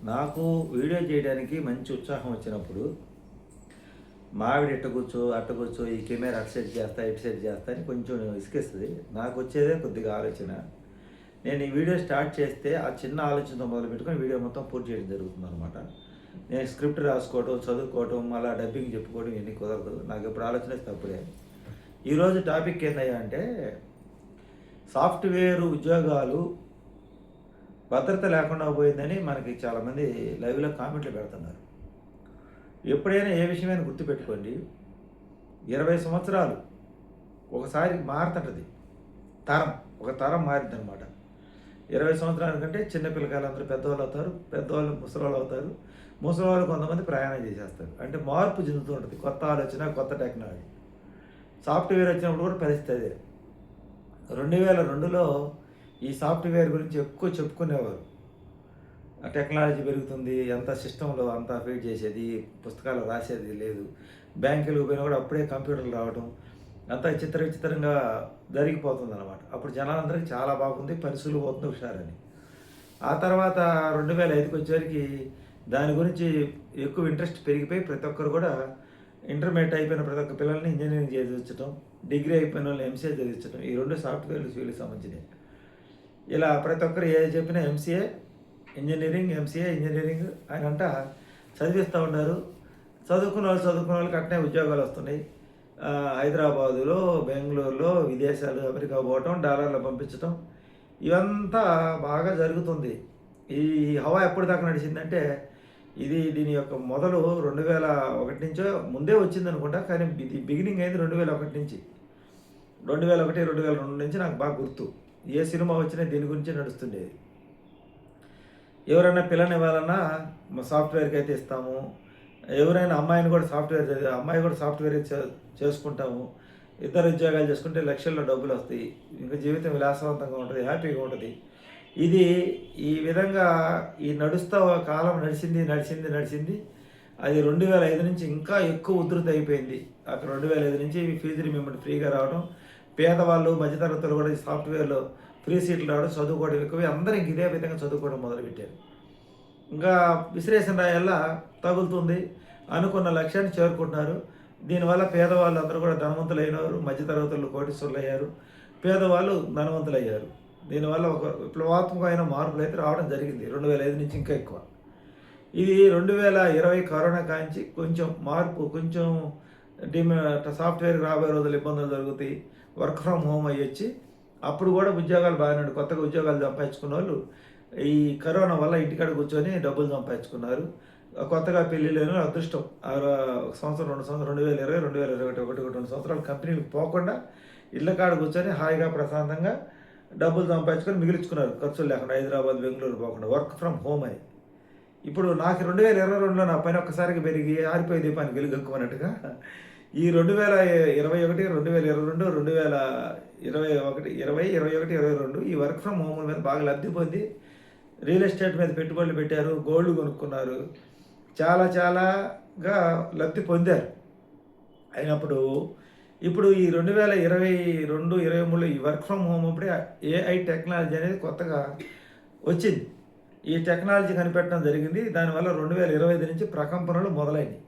నాకు వీడియో చేయడానికి మంచి ఉత్సాహం వచ్చినప్పుడు మావిడ ఇట్ట కూర్చో అట్ట కూర్చో ఈ కెమెరా అటు సెట్ చేస్తా ఇటు సెట్ చేస్తా అని కొంచెం ఇసుకేస్తుంది. నాకు వచ్చేదే కొద్దిగా ఆలోచన. నేను ఈ వీడియో స్టార్ట్ చేస్తే ఆ చిన్న ఆలోచనతో మొదలు పెట్టుకొని వీడియో మొత్తం పూర్తి చేయడం జరుగుతుంది అనమాట. నేను స్క్రిప్ట్ రాసుకోవడం, చదువుకోవడం, మళ్ళీ డబ్బింగ్ చెప్పుకోవడం ఇవన్నీ కుదరదు. నాకు ఎప్పుడు ఆలోచన వస్తే అప్పుడే. ఈరోజు టాపిక్ ఏంటయ్యా అంటే, సాఫ్ట్వేర్ ఉద్యోగాలు భద్రత లేకుండా పోయిందని మనకి చాలామంది లైవ్లో కామెంట్లు పెడుతున్నారు. ఎప్పుడైనా ఏ విషయమైనా గుర్తుపెట్టుకోండి, 20 సంవత్సరాలు ఒకసారి మారుతుంటుంది తరం, ఒక తరం మారిందనమాట. 20 సంవత్సరాల కంటే చిన్నపిల్లకాయలు అందరూ పెద్దవాళ్ళు అవుతారు, పెద్దవాళ్ళు ముసలివాళ్ళు అవుతారు, ముసలివాళ్ళు కొంతమంది ప్రయాణం చేసేస్తారు. అంటే మార్పు చెందుతూ ఉంటుంది, కొత్త ఆలోచన, కొత్త టెక్నాలజీ. సాఫ్ట్వేర్ వచ్చినప్పుడు కూడా పరిస్థితి అదే. 2002లో ఈ సాఫ్ట్వేర్ గురించి ఎక్కువ చెప్పుకునేవారు. టెక్నాలజీ పెరుగుతుంది, అంత సిస్టంలో అంతా ఫీడ్ చేసేది, పుస్తకాలు రాసేది లేదు, బ్యాంకులకు పోయినా కూడా అప్పుడే కంప్యూటర్లు రావడం, అంతా విచిత్రంగా జరిగిపోతుంది అనమాట. అప్పుడు జనాలందరికీ చాలా బాగుంది, పరిస్థితులు పోతుంది హుషారని. ఆ తర్వాత 2005కి వచ్చేసరికి దాని గురించి ఎక్కువ ఇంట్రెస్ట్ పెరిగిపోయి ప్రతి ఒక్కరు కూడా ఇంటర్మీడియట్ అయిపోయిన ప్రతి ఒక్క పిల్లల్ని ఇంజనీరింగ్ చదివించడం, డిగ్రీ అయిపోయిన వాళ్ళని ఎంసీఏ చదివించడం. ఈ రెండు సాఫ్ట్వేర్ ఫీల్డ్కి సంబంధించినవి. ఇలా ప్రతి ఒక్కరు ఏది చెప్పినా ఎంసీఏ ఇంజనీరింగ్, ఎంసీఏ ఇంజనీరింగ్ ఆయన అంట చదివిస్తూ ఉన్నారు. చదువుకున్న వాళ్ళకి అట్నే ఉద్యోగాలు వస్తున్నాయి. హైదరాబాదులో, బెంగళూరులో, విదేశాలు, అమెరికా పోవటం, డాలర్లు పంపించటం, ఇవంతా బాగా జరుగుతుంది. ఈ హవా ఎప్పటిదాకా నడిచిందంటే, దీని యొక్క మొదలు 2001 నుంచో ముందే వచ్చింది అనుకుంటా, కానీ ఇది బిగినింగ్ అయింది 2001 నుంచి. 2001, 2002 నుంచి నాకు బాగా గుర్తు. ఏ సినిమా వచ్చినా దీని గురించే నడుస్తుండేది. ఎవరైనా పిల్లని ఇవ్వాలన్నా సాఫ్ట్వేర్కి అయితే ఇస్తాము, ఎవరైనా అమ్మాయిని కూడా అమ్మాయి కూడా సాఫ్ట్వేర్ చేసుకుంటాము, ఇద్దరు ఉద్యోగాలు చేసుకుంటే లక్షల్లో డబ్బులు వస్తాయి, ఇంకా జీవితం విలాసవంతంగా ఉంటుంది, హ్యాపీగా ఉంటుంది. ఇది ఈ విధంగా ఈ నడుస్తూ కాలం నడిచింది. అది 2005 నుంచి ఇంకా ఎక్కువ ఉధృతి అయిపోయింది. అక్కడ 2005 నుంచి ఫీజు రీయింబర్స్మెంట్ ఫ్రీగా రావడం, పేదవాళ్ళు, మధ్యతరగతులు కూడా ఈ సాఫ్ట్వేర్లో ఫ్రీ సీట్లు రావడం, చదువుకోవడం ఎక్కువ, అందరూ ఇంక ఇదే విధంగా చదువుకోవడం మొదలుపెట్టారు. ఇంకా విశ్లేషణ రాయల్లా తగులుతుంది, అనుకున్న లక్ష్యాన్ని చేరుకుంటున్నారు. దీనివల్ల పేదవాళ్ళు అందరూ కూడా ధనవంతులు అయినారు, మధ్యతరగతులు కోటీశ్వరులు అయ్యారు, పేదవాళ్ళు ధనవంతులు అయ్యారు. దీనివల్ల ఒక విప్లవాత్మకమైన మార్పులు అయితే రావడం జరిగింది 2005 నుంచి ఇంకా ఎక్కువ. ఇది 2020 కరోనా కాంచి కొంచెం మార్పు, కొంచెం సాఫ్ట్వేర్ రాబోయే రోజులు ఇబ్బందులు జరుగుతాయి, వర్క్ ఫ్రమ్ హోమ్ అయ్యొచ్చి అప్పుడు కూడా ఉద్యోగాలు బాగానే, కొత్తగా ఉద్యోగాలు సంపాదించుకున్న వాళ్ళు ఈ కరోనా వల్ల ఇంటికాడ కూర్చొని డబ్బులు సంపాదించుకున్నారు. కొత్తగా పెళ్ళిళ్ళను అదృష్టం, సంవత్సరం 2 సంవత్సరం 2020, 2021, 2 సంవత్సరాలు కంపెనీలకు పోకుండా ఇళ్ళ కాడ కూర్చొని హాయిగా ప్రశాంతంగా డబ్బులు సంపాదించుకొని మిగిల్చుకున్నారు, ఖర్చులు లేకుండా, హైదరాబాద్, బెంగళూరు పోకుండా, వర్క్ ఫ్రమ్ హోమ్ అని. ఇప్పుడు నాకు 2022లో నా పని ఒక్కసారిగా పెరిగి ఆరిపోయే దీపాన్ని వెలుగక్కుమన్నట్టుగా ఈ 2021, 2022, 2021, 22 ఈ వర్క్ ఫ్రమ్ హోమ్ మీద బాగా లబ్ధి పొంది రియల్ ఎస్టేట్ మీద పెట్టుబడులు పెట్టారు, గోల్డ్ కొనుక్కున్నారు, చాలాగా లబ్ధి పొందారు. అయినప్పుడు ఇప్పుడు ఈ 2022, 23 ఈ వర్క్ ఫ్రమ్ హోమ్ అప్పుడే ఏఐ టెక్నాలజీ అనేది కొత్తగా వచ్చింది. ఈ టెక్నాలజీ కనిపెట్టడం జరిగింది. దానివల్ల 2025 నుంచి ప్రకంపనలు మొదలైనవి.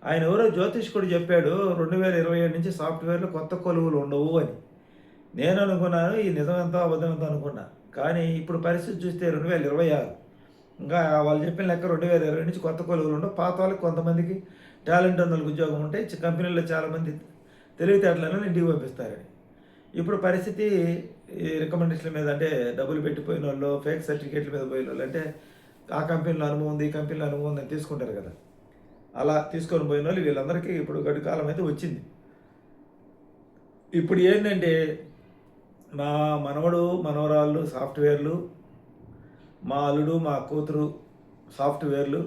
ఆయన ఎవరో జ్యోతిష్కుడు చెప్పాడు 2027 నుంచి సాఫ్ట్వేర్లో కొత్త కొలువులు ఉండవు అని. నేను అనుకున్నాను ఈ నిజమెంతో అబద్ధమెంతో అనుకున్నా. కానీ ఇప్పుడు పరిస్థితి చూస్తే 2026, ఇంకా వాళ్ళు చెప్పిన లెక్క 2020 నుంచి కొత్త కొలువులు ఉండవు. పాత వాళ్ళకి కొంతమందికి టాలెంట్ ఉన్న వాళ్ళకి ఉద్యోగం ఉంటాయి, కంపెనీల్లో చాలామంది తెలివితేటలను ఇంటికి పంపిస్తారని. ఇప్పుడు పరిస్థితి ఈ రికమెండేషన్ల మీద, అంటే డబ్బులు పెట్టిపోయిన వాళ్ళు, ఫేక్ సర్టిఫికేట్ల మీద పోయిన వాళ్ళు, అంటే ఆ కంపెనీలో అనుభవం ఉంది, ఈ కంపెనీలో అనుభవం ఉందని తీసుకుంటారు కదా, అలా తీసుకొని పోయిన వాళ్ళు వీళ్ళందరికీ ఇప్పుడు గడి కాలం అయితే వచ్చింది. ఇప్పుడు ఏంటంటే మా మనవడు, మనవరాళ్ళు సాఫ్ట్వేర్లు, మా అల్లుడు, మా కూతురు సాఫ్ట్వేర్లు,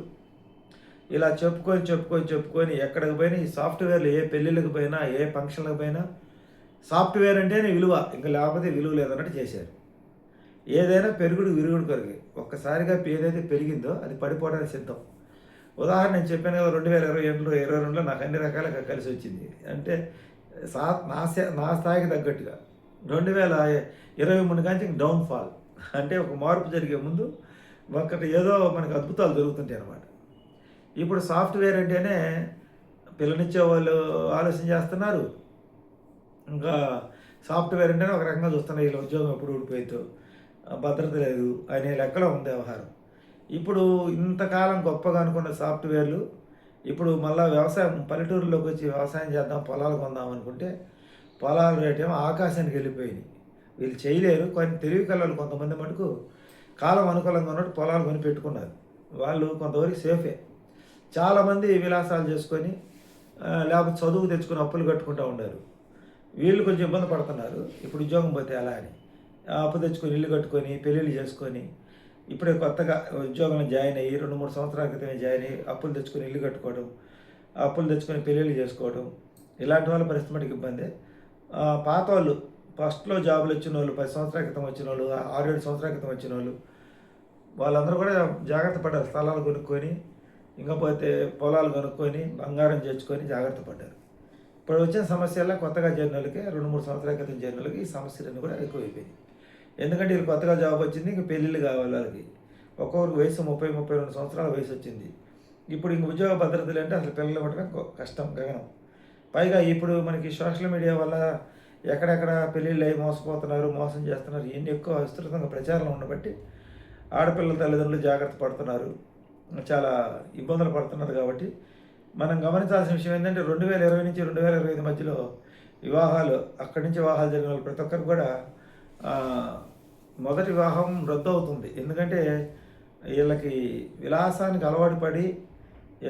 ఇలా చెప్పుకొని ఎక్కడికి పోయినా ఈ సాఫ్ట్వేర్లు, ఏ పెళ్ళిళ్ళకి పోయినా, ఏ ఫంక్షన్లకు పోయినా సాఫ్ట్వేర్ అంటేనే విలువ, ఇంకా లేకపోతే విలువ లేదన్నట్టు చేశారు. ఏదైనా పెరుగుడు విరుగుడు కొరకు, ఒక్కసారిగా ఏదైతే పెరిగిందో అది పడిపోవడానికి సిద్ధం. ఉదాహరణ నేను చెప్పాను కదా, 2022లో నాకు అన్ని రకాలుగా కలిసి వచ్చింది. అంటే నా స్థాయికి తగ్గట్టుగా 2023 కానీ డౌన్ఫాల్, అంటే ఒక మార్పు జరిగే ముందు ఒకటి ఏదో మనకు అద్భుతాలు జరుగుతుంటాయి అన్నమాట. ఇప్పుడు సాఫ్ట్‌వేర్ అంటేనే పిల్లనిచ్చే వాళ్ళు ఆలోచన చేస్తున్నారు. ఇంకా సాఫ్ట్‌వేర్ అంటేనే ఒక రకంగా చూస్తున్నారు. వీళ్ళ ఉద్యోగం ఎప్పుడు ఊడిపోయిద్దో, భద్రత లేదు అనే లెక్కలో ఉంది వ్యవహారం. ఇప్పుడు ఇంతకాలం గొప్పగా అనుకున్న సాఫ్ట్‌వేర్‌లు ఇప్పుడు మళ్ళా వ్యవసాయం పల్లెటూరులోకి వచ్చి వ్యవసాయం చేద్దాం, పొలాలు కొందాం అనుకుంటే పొలాల రేటేమో ఆకాశానికి వెళ్ళిపోయినాయి. వీళ్ళు చేయలేరు. కానీ తెలివి కల్లోళ్ళు కొంతమంది మటుకు కాలం అనుకూలంగా ఉన్నట్టు పొలాలు కొని పెట్టుకున్నారు. వాళ్ళు కొంతవరకు సేఫే. చాలామంది విలాసాలు చేసుకొని లేకపోతే చదువు తెచ్చుకొని అప్పులు కట్టుకుంటూ ఉన్నారు. వీళ్ళు కొంచెం ఇబ్బంది పడుతున్నారు. ఇప్పుడు ఉద్యోగం పోతే ఎలా అని. అప్పు తెచ్చుకొని ఇల్లు కట్టుకొని పెళ్ళిళ్ళు చేసుకొని ఇప్పుడే కొత్తగా ఉద్యోగంలో జాయిన్ అయ్యి 2, 3 సంవత్సరాల క్రితమే జాయిన్ అయ్యి అప్పులు తెచ్చుకొని ఇల్లు కట్టుకోవడం, అప్పులు తెచ్చుకొని పెళ్ళిళ్ళు చేసుకోవడం, ఇలాంటి వాళ్ళ పరిస్థితి మటుకు ఇబ్బందే. పాతోళ్ళు ఫస్ట్‌లో జాబులు వచ్చినోళ్ళు 10 సంవత్సరాల క్రితం వచ్చినోళ్ళు, 6, 7 సంవత్సరాల క్రితం వచ్చినోళ్ళు వాళ్ళందరూ కూడా జాగ్రత్త పడ్డారు. స్థలాలు కొనుక్కొని, ఇంకా పోతే పొలాలు కొనుక్కొని, బంగారం తెచ్చుకొని జాగ్రత్త పడ్డారు. ఇప్పుడు వచ్చిన సమస్యల్లో కొత్తగా చేరినోళ్ళకి 2, 3 సంవత్సరాల క్రితం చేరినోళ్ళకి ఈ సమస్యలన్నీ కూడా ఎక్కువైపోయాయి. ఎందుకంటే వీళ్ళు కొత్తగా జాబ్ వచ్చింది, ఇంక పెళ్ళిళ్ళు కావాలి వాళ్ళకి. ఒక్కొక్కరికి వయసు 30, 32 సంవత్సరాల వయసు వచ్చింది. ఇప్పుడు ఇంక ఉద్యోగ భద్రతలు అంటే అసలు పిల్లలు ఇవ్వడమే కష్టం, గగనం. పైగా ఇప్పుడు మనకి సోషల్ మీడియా వల్ల ఎక్కడెక్కడ పెళ్ళిళ్ళు అయ్యి మోసపోతున్నారు, మోసం చేస్తున్నారు, ఇవన్నీ ఎక్కువ విస్తృతంగా ప్రచారం ఉండబట్టి ఆడపిల్లల తల్లిదండ్రులు జాగ్రత్త పడుతున్నారు, చాలా ఇబ్బందులు పడుతున్నారు. కాబట్టి మనం గమనించాల్సిన విషయం ఏంటంటే 2020 నుంచి 2025 మధ్యలో వివాహాలు, అక్కడి నుంచి వివాహాలు జరిగిన వాళ్ళు ప్రతి ఒక్కరు కూడా మొదటి వివాహం రద్దు అవుతుంది. ఎందుకంటే వీళ్ళకి విలాసానికి అలవాటు పడి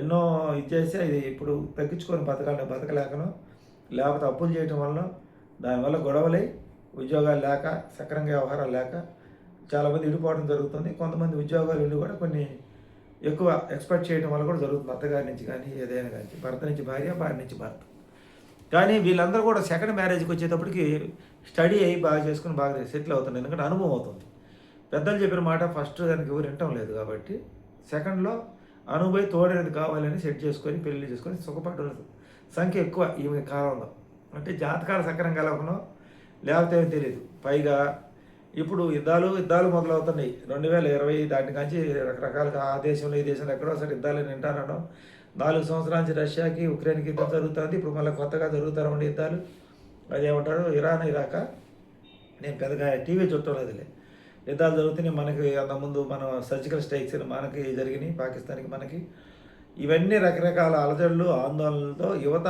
ఎన్నో ఇచ్చేసి అది ఇప్పుడు తగ్గించుకొని బతకలేకను, లేకపోతే అప్పులు చేయటం వలన, దానివల్ల గొడవలై ఉద్యోగాలు లేక, సక్రమంగా వ్యవహారాలు లేక చాలామంది విడిపోవడం జరుగుతుంది. కొంతమంది ఉద్యోగాలు ఉండి కూడా కొన్ని ఎక్కువ ఎక్స్పెక్ట్ చేయడం వల్ల కూడా జరుగుతుంది. అత్తగారి నుంచి కానీ ఏదైనా కానీ, భర్త నుంచి భార్య, భార్య నుంచి భర్త. కానీ వీళ్ళందరూ కూడా సెకండ్ మ్యారేజ్కి వచ్చేటప్పటికి స్టడీ అయ్యి బాగా చేసుకుని బాగా సెటిల్ అవుతున్నారు. ఎందుకంటే అనుభవం అవుతుంది. పెద్దలు చెప్పిన మాట ఫస్ట్ దానికి ఎవరు వినటం లేదు. కాబట్టి సెకండ్లో అనుభవి తోడేది కావాలని సెట్ చేసుకొని పెళ్లి చేసుకొని సుఖపడ్డ సంఖ్య ఎక్కువ ఈ కాలంలో. అంటే జాతకాలు సక్రంగా కలవకనో లేకపోతే తెలియదు. పైగా ఇప్పుడు యుద్ధాలు మొదలవుతున్నాయి. 2020 దాటి నుంచి రకరకాలుగా ఆ దేశంలో ఈ దేశంలో ఎక్కడో ఒకసారి యుద్ధాలు వింటానడం. 4 సంవత్సరాల నుంచి రష్యాకి ఉక్రెయిన్కి యుద్ధం జరుగుతుంది. ఇప్పుడు మళ్ళీ కొత్తగా జరుగుతూ ఉండే యుద్ధాలు. అదేమంటారు, ఇరాన్ ఇరాక, నేను పెద్దగా టీవీ చుట్టలేదులే. యుద్ధాలు జరుగుతున్నాయి. మనకి అంతకుముందు మనం సర్జికల్ స్ట్రైక్స్ మనకి జరిగినాయి, పాకిస్తాన్కి మనకి. ఇవన్నీ రకరకాల అలజడులు, ఆందోళనలతో యువత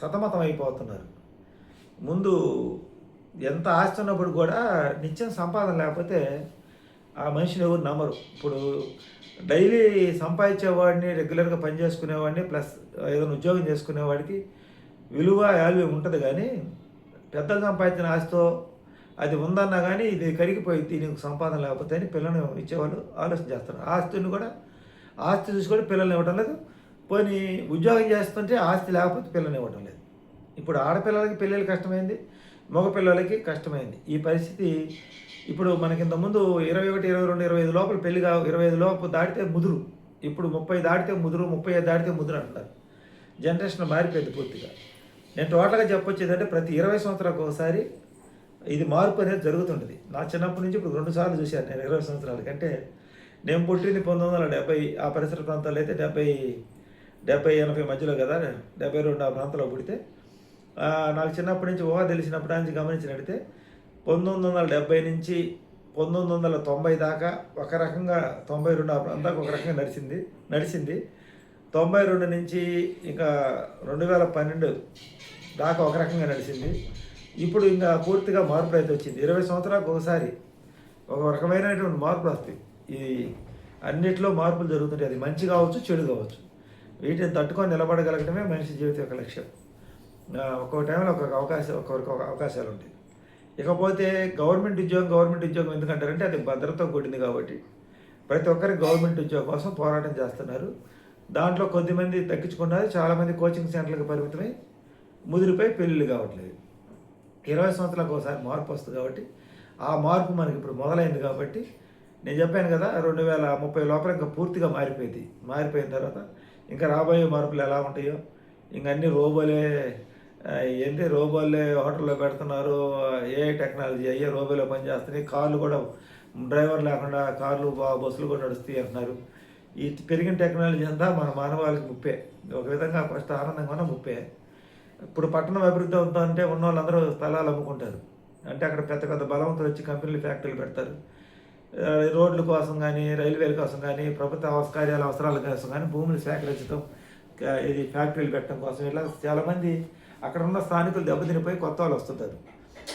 సతమతం అయిపోతున్నారు. ముందు ఎంత ఆస్తి ఉన్నప్పుడు కూడా నిత్యం సంపాదన లేకపోతే ఆ మనిషిని ఎవరు నమ్మరు. ఇప్పుడు డైలీ సంపాదించేవాడిని, రెగ్యులర్గా పని చేసుకునేవాడిని, ప్లస్ ఏదైనా ఉద్యోగం చేసుకునేవాడికి విలువ వాల్యూ ఉంటుంది. కానీ పెద్దలు సంపాదించిన ఆస్తితో అది ఉందన్నా కానీ ఇది కరిగిపోయింది, నీకు సంపాదన లేకపోతే అని పిల్లల్ని ఇచ్చేవాళ్ళు ఆలోచన చేస్తారు. ఆస్తిని కూడా ఆస్తి చూసుకొని పిల్లల్ని ఇవ్వడం లేదు. పోనీ ఉద్యోగం చేస్తుంటే ఆస్తి లేకపోతే పిల్లల్ని ఇవ్వడం లేదు. ఇప్పుడు ఆడపిల్లలకి పెళ్ళిళ్ళు కష్టమైంది, మగపిల్లలకి కష్టమైంది. ఈ పరిస్థితి ఇప్పుడు మనకి ఇంతకుముందు 21, 22, 25 లోపల పెళ్ళిగా 25 లోపు దాటితే ముదురు. ఇప్పుడు 30 దాటితే ముదురు, 35 దాటితే ముదురు అంటారు. జనరేషన్ మారిపోయింది పూర్తిగా. నేను టోటల్గా చెప్పొచ్చేదంటే ప్రతి 20 సంవత్సరాలకు ఒకసారి ఇది మార్పు అనేది జరుగుతుంటుంది. నా చిన్నప్పటి నుంచి ఇప్పుడు 2 సార్లు చూశాను నేను 20 సంవత్సరాలకి. అంటే నేను పుట్టింది 1970, ఆ పరిసర ప్రాంతాల్లో అయితే 70, 80 మధ్యలో కదా, 72 ఆ ప్రాంతంలో పుడితే నాకు చిన్నప్పటి నుంచి తెలిసినప్పటి నుంచి గమనించినట్టయితే 1970 నుంచి 1990 దాకా ఒక రకంగా, 92 ఆ ప్రాంతానికి ఒక రకంగా నడిచింది. 92 నుంచి ఇంకా 2012 దాకా ఒక రకంగా నడిచింది. ఇప్పుడు ఇంకా పూర్తిగా మార్పులు అయితే వచ్చింది. 20 సంవత్సరాలకు ఒకసారి ఒక రకమైనటువంటి మార్పులు వస్తాయి. ఈ అన్నిట్లో మార్పులు జరుగుతుంటాయి. అది మంచి కావచ్చు, చెడు కావచ్చు. వీటిని తట్టుకొని నిలబడగలగడమే మనిషి జీవితం యొక్క లక్ష్యం. ఒక్కొక్క టైంలో ఒక్కొక్కరికి అవకాశాలు ఉంటాయి. ఇకపోతే గవర్నమెంట్ ఉద్యోగం ఎందుకంటారంటే అది భద్రతతో కూడింది. కాబట్టి ప్రతి ఒక్కరికి గవర్నమెంట్ ఉద్యోగం కోసం పోరాటం చేస్తున్నారు. దాంట్లో కొద్దిమంది తగ్గించుకున్నారు, చాలామంది కోచింగ్ సెంటర్లకు పరిమితమై ముదిరిపై పెళ్ళిళ్ళు కావట్లేదు. 20 సంవత్సరాలకు ఒకసారి మార్పు వస్తుంది. కాబట్టి ఆ మార్పు మనకి ఇప్పుడు మొదలైంది. కాబట్టి నేను చెప్పాను కదా, 2030 లోపల ఇంకా పూర్తిగా మారిపోయిన తర్వాత ఇంకా రాబోయే మార్పులు ఎలా ఉంటాయో, ఇంక అన్ని రోబోలే హోటల్లో పెడుతున్నారు, ఏఐ టెక్నాలజీ అయ్యే రోబోలో పనిచేస్తున్నాయి. కార్లు కూడా డ్రైవర్ లేకుండా కార్లు బస్సులు కూడా నడుస్తాయి అంటున్నారు. ఈ పెరిగిన టెక్నాలజీ అంతా మన మానవాళికి ముప్పే. ఒక విధంగా ఫస్ట్ ఆనందంగా ఉన్న ముప్పే. ఇప్పుడు పట్టణం అభివృద్ధి అవుతుందంటే ఉన్న వాళ్ళందరూ స్థలాలు అమ్ముకుంటారు. అంటే అక్కడ పెద్ద పెద్ద బలవంతులు వచ్చి కంపెనీలు, ఫ్యాక్టరీలు పెడతారు. రోడ్ల కోసం కానీ, రైల్వేల కోసం కానీ, ప్రభుత్వ కార్యాల అవసరాల కోసం కానీ భూములు సేకరించడం, ఇది ఫ్యాక్టరీలు పెట్టడం కోసం ఇలా చాలామంది అక్కడ ఉన్న స్థానికులు దెబ్బతినిపోయి కొత్త వాళ్ళు వస్తుంటారు.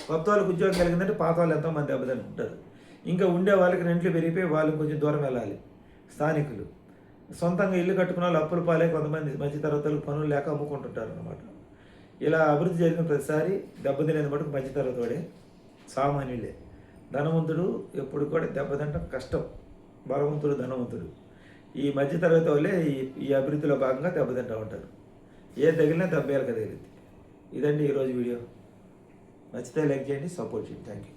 కొత్త వాళ్ళకి ఉద్యోగం కలిగిందంటే పాత వాళ్ళు ఎంతోమంది దెబ్బతింటుంటారు. ఇంకా ఉండే వాళ్ళకి రెంట్లు పెరిగిపోయి వాళ్ళు కొంచెం దూరం వెళ్ళాలి స్థానికులు. సొంతంగా ఇల్లు కట్టుకున్న వాళ్ళు అప్పుల పాలే కొంతమంది మధ్యతరగతులకు పనులు లేక అమ్ముకుంటుంటారు అన్నమాట. ఇలా అభివృద్ధి జరిగిన ప్రతిసారి దెబ్బతినేది మటుకు మధ్యతరగతి వాడే, సామాన్యులే. ధనవంతుడు ఎప్పుడు కూడా దెబ్బతింటం కష్టం. బలవంతుడు, ధనవంతుడు ఈ మధ్యతరగతి వాళ్ళే ఈ అభివృద్ధిలో భాగంగా దెబ్బతింటూ ఉంటారు. ఏ తగిలినా దెబ్బేయాలి తగిలింది. ఇదండి ఈరోజు వీడియో. నచ్చితే లైక్ చేయండి, సపోర్ట్ చేయండి. Thank you.